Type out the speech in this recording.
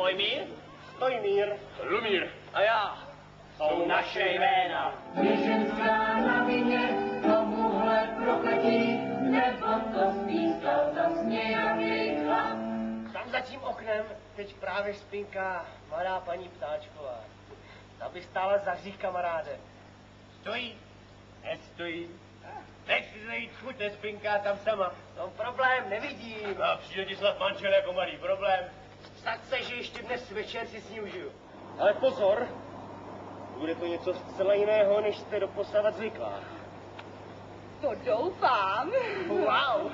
Můj mír? Stojmír. Lumír. A já. Jsou naše jména. Běženská na vině tomuhle prokletí, nebo to spískal zas nějaký chlap. Tam za tím oknem teď právě spinká mladá paní Ptáčková. Ta by stála za hřích, kamaráde. Stojí? Nestojí. Nech si zajít chuť, nespinká tam sama. No problém, nevidím. A přijde ti snad manžel jako malý problém. Snad se, že ještě dnes večer si s ní užiju. Ale pozor, bude to něco zcela jiného, než jste doposavat zvyklá. To doufám. Wow.